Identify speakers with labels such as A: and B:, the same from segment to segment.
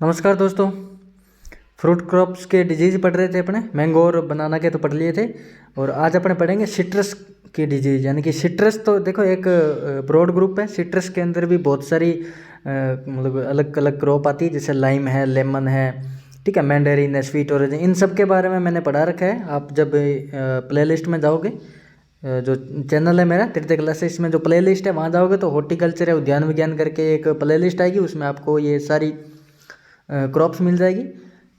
A: नमस्कार दोस्तों। Fruit crops के डिजीज़ पढ़ रहे थे अपने, मैंगो और बनाना के तो पढ़ लिए थे। और आज अपने पढ़ेंगे सिट्रस की डिजीज़। यानी कि सिट्रस तो देखो एक ब्रॉड ग्रुप है। सिट्रस के अंदर भी बहुत सारी मतलब अलग अलग क्रॉप आती है, जैसे लाइम है, लेमन है, ठीक है, मैंडेरिन है, स्वीट ऑरेंज, इन सब के बारे में मैंने पढ़ा रखा है। आप जब प्लेलिस्ट में जाओगे, जो चैनल है मेरा तृतीय क्लासेस में, जो प्लेलिस्ट है वहाँ जाओगे तो हॉर्टिकल्चर या उद्यान विज्ञान करके एक प्लेलिस्ट आएगी, उसमें आपको ये सारी क्रॉप्स मिल जाएगी।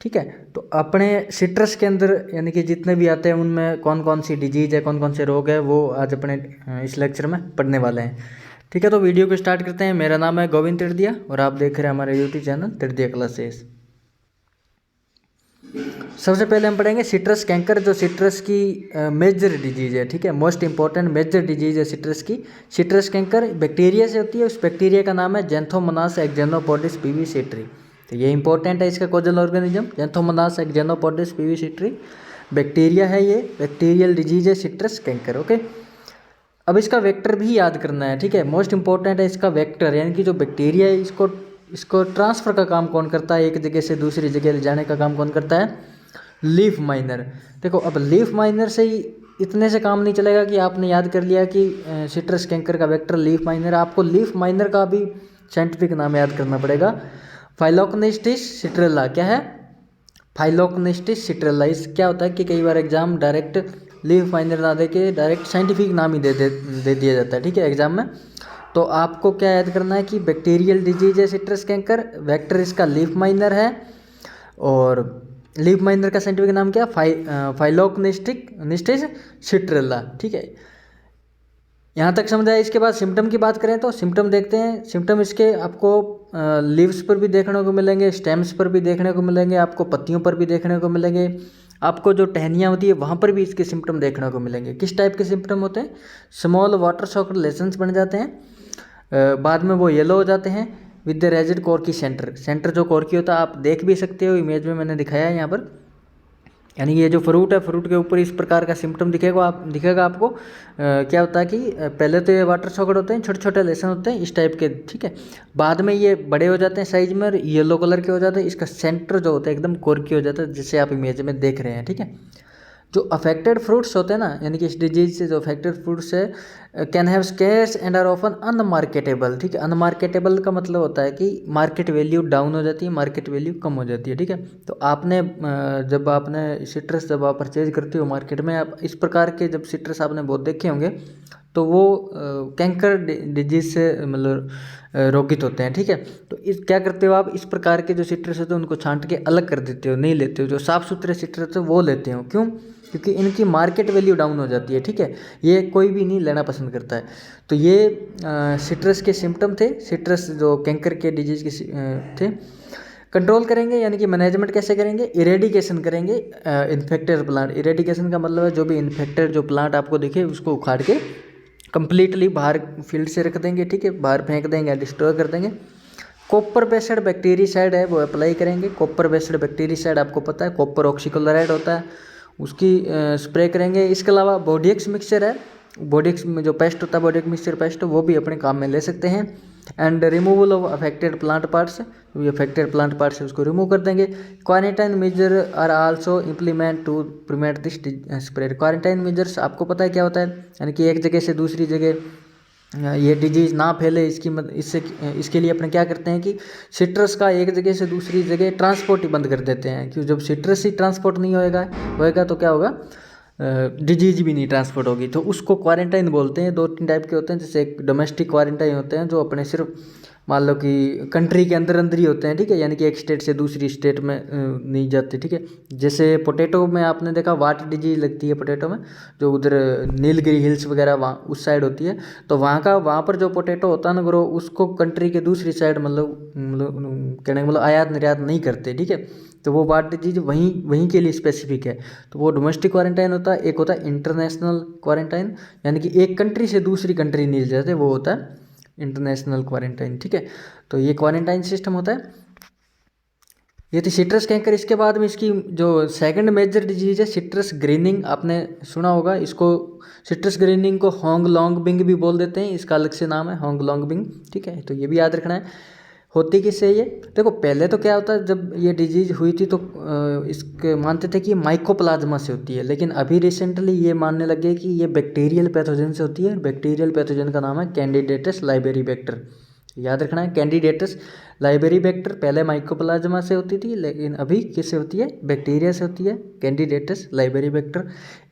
A: ठीक है, तो अपने सिट्रस के अंदर यानी कि जितने भी आते हैं उनमें कौन कौन सी डिजीज़ है, कौन कौन से रोग है, वो आज अपने इस लेक्चर में पढ़ने वाले हैं। ठीक है, तो वीडियो को स्टार्ट करते हैं। मेरा नाम है गोविंद तृतीया और आप देख रहे हैं हमारे यूट्यूब चैनल तृतीय क्लासेस। सबसे पहले हम पढ़ेंगे सिट्रस कैंकर, जो सिट्रस की मेजर डिजीज़ है। ठीक है, मोस्ट इंपॉर्टेंट मेजर डिजीज़ है सिट्रस की। सिट्रस कैंकर बैक्टीरिया से होती है। उस बैक्टीरिया का नाम है जेंथोमोनास एक्जेनोपोडिस पीवी-सिट्री। तो ये इंपॉर्टेंट है, इसका कोजल ऑर्गेनिज्म जेंथोमोनास एक्जेनोपोडिस पीवी-सिट्री बैक्टीरिया है। ये बैक्टीरियल डिजीज है सिट्रस कैंकर। ओके, अब इसका वेक्टर भी याद करना है। ठीक है, मोस्ट इंपॉर्टेंट है इसका वेक्टर, यानी कि जो बैक्टीरिया है इसको ट्रांसफ़र का काम कौन करता है, एक जगह से दूसरी जगह ले जाने का काम कौन करता है, लीफ माइनर। देखो, अब लीफ माइनर से ही इतने से काम नहीं चलेगा कि आपने याद कर लिया कि सिट्रस कैंकर का वेक्टर लीफ माइनर। आपको लीफ माइनर का भी साइंटिफिक नाम याद करना पड़ेगा। फाइलोक्नेस्टिस सिट्रेला। क्या है? फाइलोक्नेस्टिस सिट्रेला। इस क्या होता है कि कई बार एग्जाम डायरेक्ट लीफ माइनर ना दे के डायरेक्ट साइंटिफिक नाम ही दे दिया जाता है। ठीक है, एग्जाम में। तो आपको क्या याद करना है कि बैक्टीरियल डिजीज है सिट्रस कैंकर, वेक्टर इसका लीफ माइनर है, और लीफ माइनर का साइंटिफिक नाम क्या? फाइलोक्नेस्टिस सिट्रेला। ठीक है, यहाँ तक समझ आया। इसके बाद सिम्टम की बात करें तो सिम्टम देखते हैं। सिम्टम इसके आपको लीव्स पर भी देखने को मिलेंगे, स्टेम्स पर भी देखने को मिलेंगे, आपको पत्तियों पर भी देखने को मिलेंगे, आपको जो टहनियाँ होती है वहाँ पर भी इसके सिम्टम देखने को मिलेंगे। किस टाइप के सिम्टम होते हैं? स्मॉल वाटर सॉकेट लेशंस बन जाते हैं, बाद में वो येलो हो जाते हैं with the rigid Corky centre जो कॉर्की होता है आप देख भी सकते हो, इमेज में मैंने दिखाया है यहाँ पर। यानी ये जो फ्रूट है, फ्रूट के ऊपर इस प्रकार का सिम्टम दिखेगा आपको। क्या होता है कि पहले तो ये वाटर सॉकेट होते हैं, छोटे छोटे लेसन होते हैं इस टाइप के। ठीक है, बाद में ये बड़े हो जाते हैं साइज में और येलो कलर के हो जाते हैं। इसका सेंटर जो होता है एकदम कोर्की हो जाता है, जिसे आप इमेज में देख रहे हैं। ठीक है, जो अफेक्टेड फ्रूट्स होते हैं ना, यानी कि इस डिजीज से जो अफेक्टेड फ्रूट्स है, can have scars and are often unmarketable. ठीक है, अनमार्केटेबल का मतलब होता है कि मार्केट वैल्यू डाउन हो जाती है, मार्केट वैल्यू कम हो जाती है। ठीक है, तो आपने जब आपने सिट्रस जब आप परचेज करते हो मार्केट में, आप इस प्रकार के जब सिट्रस आपने बहुत देखे होंगे तो वो कैंकर डिजीज से मतलब रोगित होते हैं। ठीक है, तो इस क्या करते हो आप, इस प्रकार के जो सिट्रस होते हैं उनको छांट के अलग कर देते हो, नहीं लेते हो। जो साफ़ सुथरे सिट्रस है वो लेते हो। क्यों? क्योंकि इनकी मार्केट वैल्यू डाउन हो जाती है। ठीक है, ये कोई भी नहीं लेना पसंद करता है। तो ये सिट्रस के सिम्टम थे, सिट्रस जो कैंकर के डिजीज के थे। कंट्रोल करेंगे यानी कि मैनेजमेंट कैसे करेंगे? इरेडिकेशन करेंगे इन्फेक्टेड प्लांट। इरेडिकेशन का मतलब है जो भी इन्फेक्टेड जो प्लांट आपको दिखे उसको उखाड़ के कंप्लीटली बाहर फील्ड से रख देंगे। ठीक है, बाहर फेंक देंगे, डिस्ट्रॉय कर देंगे। कॉपर बेस्ड बैक्टीरिसाइड है वो अप्लाई करेंगे। कॉपर बेस्ड बैक्टीरिसाइड आपको पता है, कॉपर ऑक्सीक्लोराइड होता है, उसकी स्प्रे करेंगे। इसके अलावा बोडियक्स मिक्सचर है, बोडियक्स में जो पेस्ट होता है, बोडियक्स मिक्सचर पेस्ट, वो भी अपने काम में ले सकते हैं। And removal of affected plant parts, जो अफेक्टेड प्लांट पार्ट्स है उसको रिमूव कर देंगे। Quarantine major are also implement to prevent this spread. Quarantine measures आपको पता है क्या होता है? यानी कि एक जगह से दूसरी जगह ये डिजीज़ ना फैले, इसके लिए अपने क्या करते हैं कि सिट्रस का एक जगह से दूसरी जगह ट्रांसपोर्ट ही बंद कर देते हैं। क्यों? जब सिट्रस ही ट्रांसपोर्ट नहीं होएगा तो क्या होगा? डिजीज भी नहीं ट्रांसपोर्ट होगी। तो उसको क्वारंटाइन बोलते हैं। 2-3 टाइप के होते हैं, जैसे एक डोमेस्टिक क्वारंटाइन होते हैं जो अपने सिर्फ मान लो कि कंट्री के अंदर अंदर ही होते हैं। ठीक है, यानी कि एक स्टेट से दूसरी स्टेट में नहीं जाते। ठीक है, जैसे पोटैटो में आपने देखा वाट डिजीज लगती है पोटैटो में, जो उधर नीलगिरी हिल्स वगैरह वहाँ उस साइड होती है। तो वहाँ पर जो पोटैटो होता है ना ग्रो, उसको कंट्री के दूसरी साइड मतलब कहने का मतलब आयात निर्यात नहीं करते। ठीक है, तो वो वाट डिजीज वहीं के लिए स्पेसिफिक है। तो वो डोमेस्टिक क्वारंटाइन होता है। एक होता है इंटरनेशनल क्वारंटाइन, यानी कि एक कंट्री से दूसरी कंट्री नहीं जाते, वो होता है इंटरनेशनल क्वारंटाइन। ठीक है, तो ये क्वारंटाइन सिस्टम होता है। ये थी सिट्रस कैंकर। इसके बाद में इसकी जो सेकंड मेजर डिजीज है सिट्रस ग्रीनिंग, आपने सुना होगा इसको। सिट्रस ग्रीनिंग को होंग लॉन्ग बिंग भी बोल देते हैं, इसका अलग से नाम है होंग लॉन्ग बिंग। ठीक है, तो ये भी याद रखना है। होती किससे ये? देखो पहले तो क्या होता है, जब ये डिजीज हुई थी तो इसके मानते थे कि माइकोप्लाज्मा से होती है, लेकिन अभी रिसेंटली ये मानने लगे कि ये बैक्टीरियल पैथोजन से होती है। बैक्टीरियल पैथोजन का नाम है कैंडिडेटस लाइबेरिबैक्टर। याद रखना है, कैंडिडेटस लाइबेरिबैक्टर पहले माइकोप्लाज्मा से होती थी, लेकिन अभी किससे होती है? बैक्टीरिया से होती है, कैंडिडेटस लाइबेरिबैक्टर।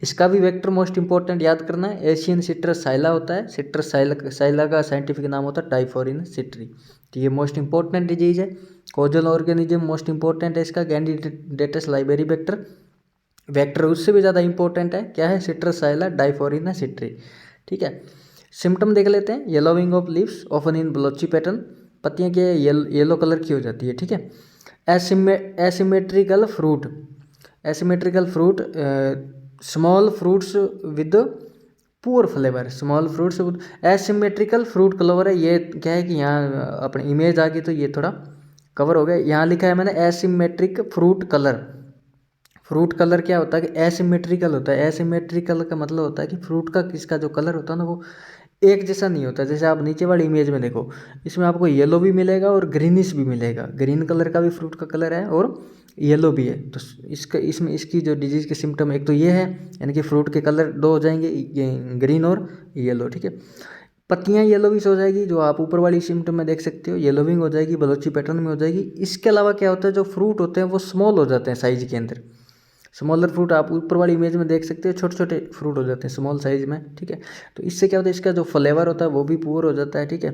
A: इसका भी वेक्टर मोस्ट इंपॉर्टेंट याद करना है, एशियन सिट्रस साइला होता है। सिट्रस साइला का साइंटिफिक नाम होता है टाइफोरिन सिट्री। तो ये मोस्ट इंपॉर्टेंट डिजीज है। कोजल ऑर्गेनिज्म मोस्ट इंपॉर्टेंट है इसका, कैंडिडेटस लाइबेरिबैक्टर। वेक्टर उससे भी ज़्यादा इंपॉर्टेंट है, क्या है? Citrus psylla Diaphorina citri. ठीक है, सिम्टम देख लेते हैं। Yellowing of leaves often in blotchy pattern, पत्तियाँ क्या येलो कलर की हो जाती है। ठीक है, asymmetrical fruit, asymmetrical fruit, small fruits with poor flavour, small fruits with asymmetrical fruit colour है। ये क्या है कि यहाँ अपनी इमेज आ गई तो ये थोड़ा कवर हो गया। यहाँ लिखा है मैंने asymmetric fruit colour. Fruit colour क्या होता है कि एसिमेट्रिकल होता है। एसिमेट्रिकल का मतलब होता है कि फ्रूट का किसका जो कलर होता है ना वो एक जैसा नहीं होता। जैसे आप नीचे वाली इमेज में देखो, इसमें आपको येलो भी मिलेगा और ग्रीनिश भी मिलेगा। ग्रीन कलर का भी फ्रूट का कलर है और येलो भी है। तो इसका इसमें इसकी जो डिजीज़ के सिम्टम एक तो ये है, यानी कि फ्रूट के कलर दो हो जाएंगे, ग्रीन और येलो। ठीक है, पत्तियाँ येलोविश हो जाएगी, जो आप ऊपर वाली सिम्टम में देख सकते हो, येलोविंग हो जाएगी, बलोची पैटर्न में हो जाएगी। इसके अलावा क्या होता है, जो फ्रूट होते हैं वो स्मॉल हो जाते हैं साइज के अंदर। स्मॉलर फ्रूट आप ऊपर वाली इमेज में देख सकते हो, छोटे छोटे फ्रूट हो जाते हैं स्मॉल साइज में। ठीक है, तो इससे क्या होता है, इसका जो फ्लेवर होता है वो भी पुअर हो जाता है। ठीक है,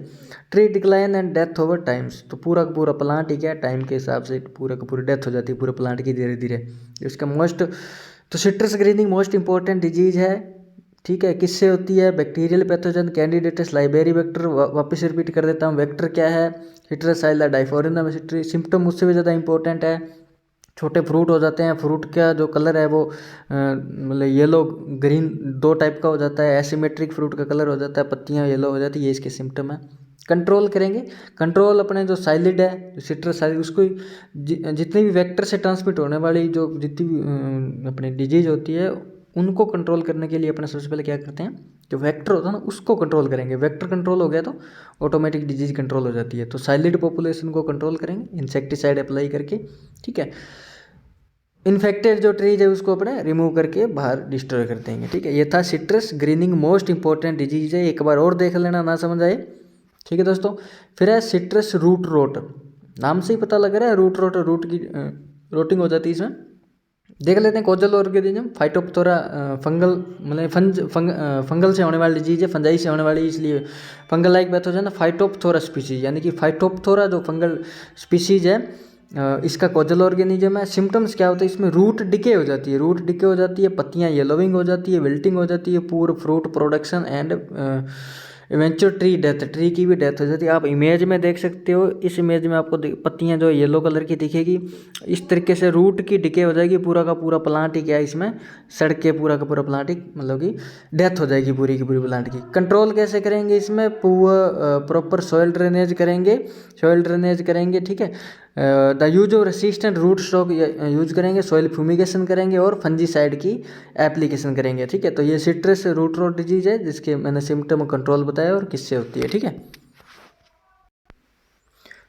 A: tree decline and death over times, तो पूरा का पूरा प्लांट ही क्या टाइम के हिसाब से पूरा का पूरी डेथ हो जाती है पूरे प्लांट की धीरे धीरे। इसका मोस्ट तो citrus greening most important disease है। ठीक है, किससे होती है? Bacterial pathogen Candidatus Liberibacter. वापस रिपीट कर देता हूँ, वेक्टर क्या है? Citrus psylla Diaphorina citri. Symptom उससे भी ज़्यादा इंपॉर्टेंट है, छोटे फ्रूट हो जाते हैं, फ्रूट का जो कलर है वो मतलब येलो ग्रीन दो टाइप का हो जाता है। एसिमेट्रिक फ्रूट का कलर हो जाता है, पत्तियां येलो हो जाती है, ये इसके सिम्टम है। कंट्रोल करेंगे, कंट्रोल अपने जो साइलिड है सिट्रस साइलिड, उसको जितने भी वेक्टर से ट्रांसमिट होने वाली जो जितनी भी अपनी डिजीज होती है उनको कंट्रोल करने के लिए अपने सबसे पहले क्या करते हैं, जो वेक्टर होता है ना उसको कंट्रोल करेंगे। वेक्टर कंट्रोल हो गया तो ऑटोमेटिक डिजीज कंट्रोल हो जाती है। तो साइलिड पॉपुलेशन को कंट्रोल करेंगे इंसेक्टिसाइड अप्लाई करके। ठीक है, इन्फेक्टेड जो ट्रीज है उसको अपने रिमूव करके बाहर डिस्ट्रॉय कर देंगे। ठीक है, ये था citrus greening most important disease है, एक बार और देख लेना ना समझ आए। ठीक है दोस्तों, फिर है सिट्रस रूट रोट, नाम से ही पता लग रहा है रूट रोट, रूट की रोटिंग हो जाती है इसमें। देख लेते हैं कोजल ऑर्गेनिज्म, फाइटोप्थोरा फंगल मतलब फंगल से होने वाली डिजीज है, फंजाई से होने वाली, इसलिए फंगल लाइक पैथोजन है। फाइटोप्थोरा स्पीसीज, यानी कि फाइटोप्थोरा जो फंगल स्पीसीज है इसका कोजल ऑर्गेनिज्म है। सिम्टम्स क्या होते हैं इसमें? रूट डिके हो जाती है, रूट डिके हो जाती है, पत्तियां येलोविंग हो जाती है, विल्टिंग हो जाती है, पूर fruit production and eventual tree death, tree की भी डेथ हो जाती है। आप इमेज में देख सकते हो, इस इमेज में आपको पत्तियां जो येलो कलर की दिखेगी, इस तरीके से रूट की डिके हो जाएगी, पूरा का पूरा प्लांट ही क्या है इसमें सड़ के पूरा का पूरा प्लांट ही मतलब कि डेथ हो जाएगी पूरी की पूरी प्लांट की। कंट्रोल कैसे करेंगे इसमें? प्रॉपर सॉइल ड्रेनेज करेंगे, सॉइल ड्रेनेज करेंगे। ठीक है, the use of resistant root stock use करेंगे, सॉइल फ्यूमिगेशन करेंगे और फंजीसाइड की एप्लीकेशन करेंगे। ठीक है, तो ये सिट्रस रूट रोट डिजीज है जिसके मैंने सिम्टम कंट्रोल बताया और किससे होती है। ठीक है,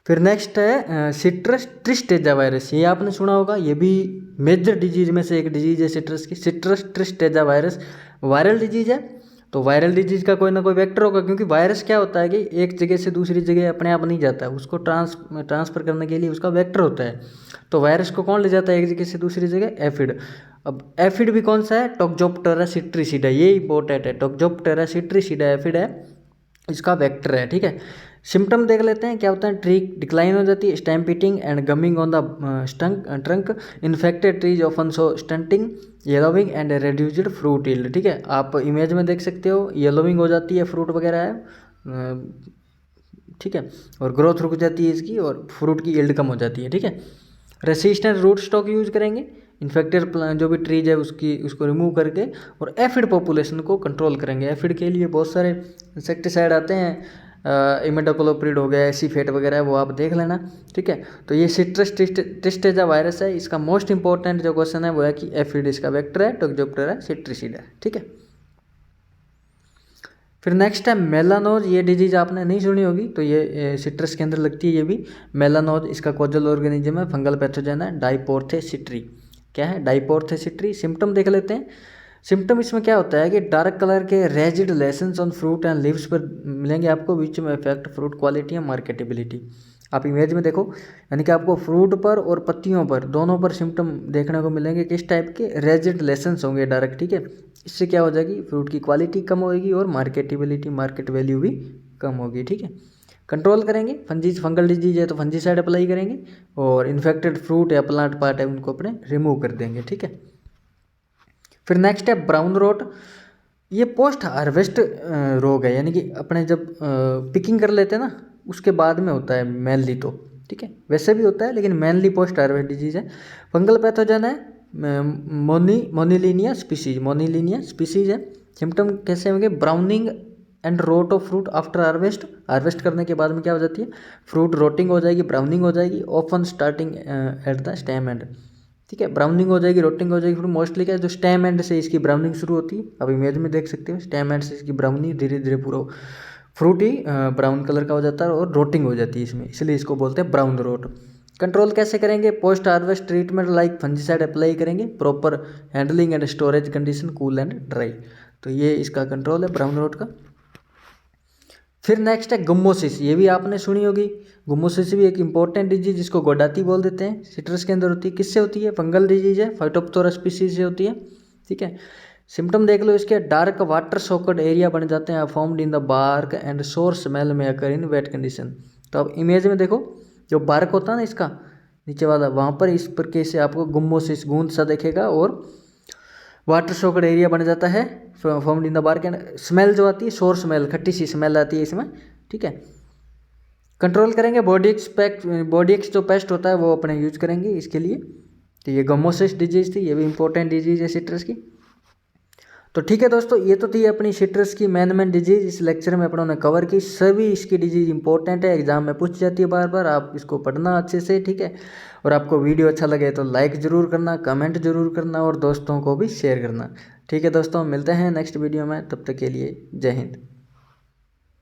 A: फिर नेक्स्ट है सिट्रस ट्रिस्टेजा वायरस, ये आपने सुना होगा, ये भी मेजर डिजीज में से एक डिजीज है सिट्रस की। सिट्रस ट्रिस्टेजा वायरस वायरल डिजीज है, तो वायरल डिजीज का कोई ना कोई वेक्टर होगा, क्योंकि वायरस क्या होता है कि एक जगह से दूसरी जगह अपने आप नहीं जाता है, उसको ट्रांसफर करने के लिए उसका वेक्टर होता है। तो वायरस को कौन ले जाता है एक जगह से दूसरी जगह? एफिड। अब एफिड भी कौन सा है? टोक्जोप्टेरा सिट्रीसिडा, ये इंपॉर्टेंट है, टोक्जोप्टेरा सिट्रीसिडा एफिड है, इसका वेक्टर है। ठीक है, सिम्टम देख लेते हैं क्या होता है। ट्री डिक्लाइन हो जाती है, stem pitting and gumming on the trunk, infected trees often show stunting, yellowing and reduced fruit yield. ठीक है, आप इमेज में देख सकते हो, येलोविंग हो जाती है, फ्रूट वगैरह है। ठीक है, और ग्रोथ रुक जाती है इसकी और फ्रूट की यील्ड कम हो जाती है। ठीक है, रेसिस्टेंट रूट स्टॉक यूज करेंगे, इन्फेक्टेड जो भी ट्रीज है उसको रिमूव करके, और एफिड पॉपुलेशन को कंट्रोल करेंगे। एफिड के लिए बहुत सारे इंसेक्टिसाइड आते हैं, इमिडाक्लोप्रिड हो गया, एसीफेट वगैरह है, वो आप देख लेना। ठीक है, तो ये सिट्रस ट्रिस्टेजा वायरस है, इसका मोस्ट इंपॉर्टेंट जो क्वेश्चन है वो है कि एफिड इसका वेक्टर है, टोक्जोप्टेरा सिट्रीसिडा। ठीक है, फिर नेक्स्ट है मेलानोज। ये डिजीज आपने नहीं सुनी होगी, तो ये सिट्रस के अंदर लगती है ये भी। मेलानोज इसका कॉजल ऑर्गेनिज्म है, फंगल पैथोजन है, डाइपोर्थेसिट्री। क्या है? डाइपोर्थेसिट्री। सिम्टम देख लेते हैं। सिम्टम इसमें क्या होता है कि डार्क कलर के rigid lessons on fruit and leaves पर मिलेंगे आपको, विच में effect fruit quality and marketability. आप इमेज में देखो, यानी कि आपको फ्रूट पर और पत्तियों पर दोनों पर सिम्टम देखने को मिलेंगे। किस टाइप के? रेजिड लेसन्स होंगे डार्क, ठीक है। इससे क्या हो जाएगी? फ्रूट की क्वालिटी कम होगी और मार्केटेबिलिटी, मार्केट वैल्यू भी कम होगी, ठीक है। कंट्रोल करेंगे फंगल डिजीज है तो फंजीसाइड अप्लाई करेंगे, और इन्फेक्टेड फ्रूट या प्लांट पार्ट है उनको अपने रिमूव कर देंगे, ठीक है। फिर नेक्स्ट है ब्राउन रोट। ये पोस्ट हार्वेस्ट रोग है, यानी कि अपने जब पिकिंग कर लेते हैं ना उसके बाद में होता है मेनली, तो ठीक है। वैसे भी होता है लेकिन मेनली पोस्ट हार्वेस्ट डिजीज है। फंगल पैथोजन है, मोनिलीनिया स्पीसीज है। सिम्टम कैसे होंगे? Browning and wrote of fruit after harvest. Harvest करने के बाद में क्या हो जाती है? फ्रूट रोटिंग हो जाएगी, ब्राउनिंग हो जाएगी, often starting at the stem and, ठीक है। ब्राउनिंग हो जाएगी, रोटिंग हो जाएगी। फिर मोस्टली क्या है, जो स्टेम एंड से इसकी ब्राउनिंग शुरू होती है, अब इमेज में देख सकते हो, स्टेम एंड से इसकी ब्राउनिंग धीरे धीरे पूरा फ्रूट ही ब्राउन कलर का हो जाता है और रोटिंग हो जाती है इसमें, इसलिए इसको बोलते हैं ब्राउन रोट। कंट्रोल कैसे करेंगे? Post harvest treatment like fungicide apply करेंगे, proper handling and storage condition cool and dry. तो ये इसका कंट्रोल है ब्राउन रोट का। फिर नेक्स्ट है गुम्मोसिस। ये भी आपने सुनी होगी। गुम्मोसिस भी एक इंपॉर्टेंट डिजीज, जिसको गोडाती बोल देते हैं, सिट्रस के अंदर होती है। किससे होती है? फंगल डिजीज है, फाइटोप्थोरा स्पीसीज से होती है, ठीक है। सिम्टम देख लो इसके, डार्क वाटर सोकड एरिया बन जाते हैं, formed in the bark and सोर स्मेल में अकर इन वेट कंडीशन। तो अब इमेज में देखो, जो बार्क होता है ना इसका नीचे वाला, वहाँ पर इस प्रकार से आपको गुम्मोसिस गूंद सा देखेगा और वाटर सोकड एरिया बन जाता है, formed in the bark and smell जो आती है, सोर स्मेल, खट्टी सी स्मेल आती है इसमें, ठीक है। कंट्रोल करेंगे बॉडी एक्स जो पेस्ट होता है वो अपने यूज करेंगे इसके लिए। तो ये गमोसिस डिजीज थी, ये भी इंपॉर्टेंट डिजीज है सिट्रस की। तो ठीक है दोस्तों, ये तो थी अपनी सिट्रस की मेन डिजीज। इस लेक्चर में अपनों ने कवर की। सभी इसकी डिजीज इंपॉर्टेंट है, एग्जाम में पूछ जाती है बार बार, आप इसको पढ़ना अच्छे से, ठीक है। और आपको वीडियो अच्छा लगे तो लाइक ज़रूर करना, कमेंट जरूर करना और दोस्तों को भी शेयर करना, ठीक है दोस्तों। मिलते हैं नेक्स्ट वीडियो में, तब तक के लिए जय हिंद।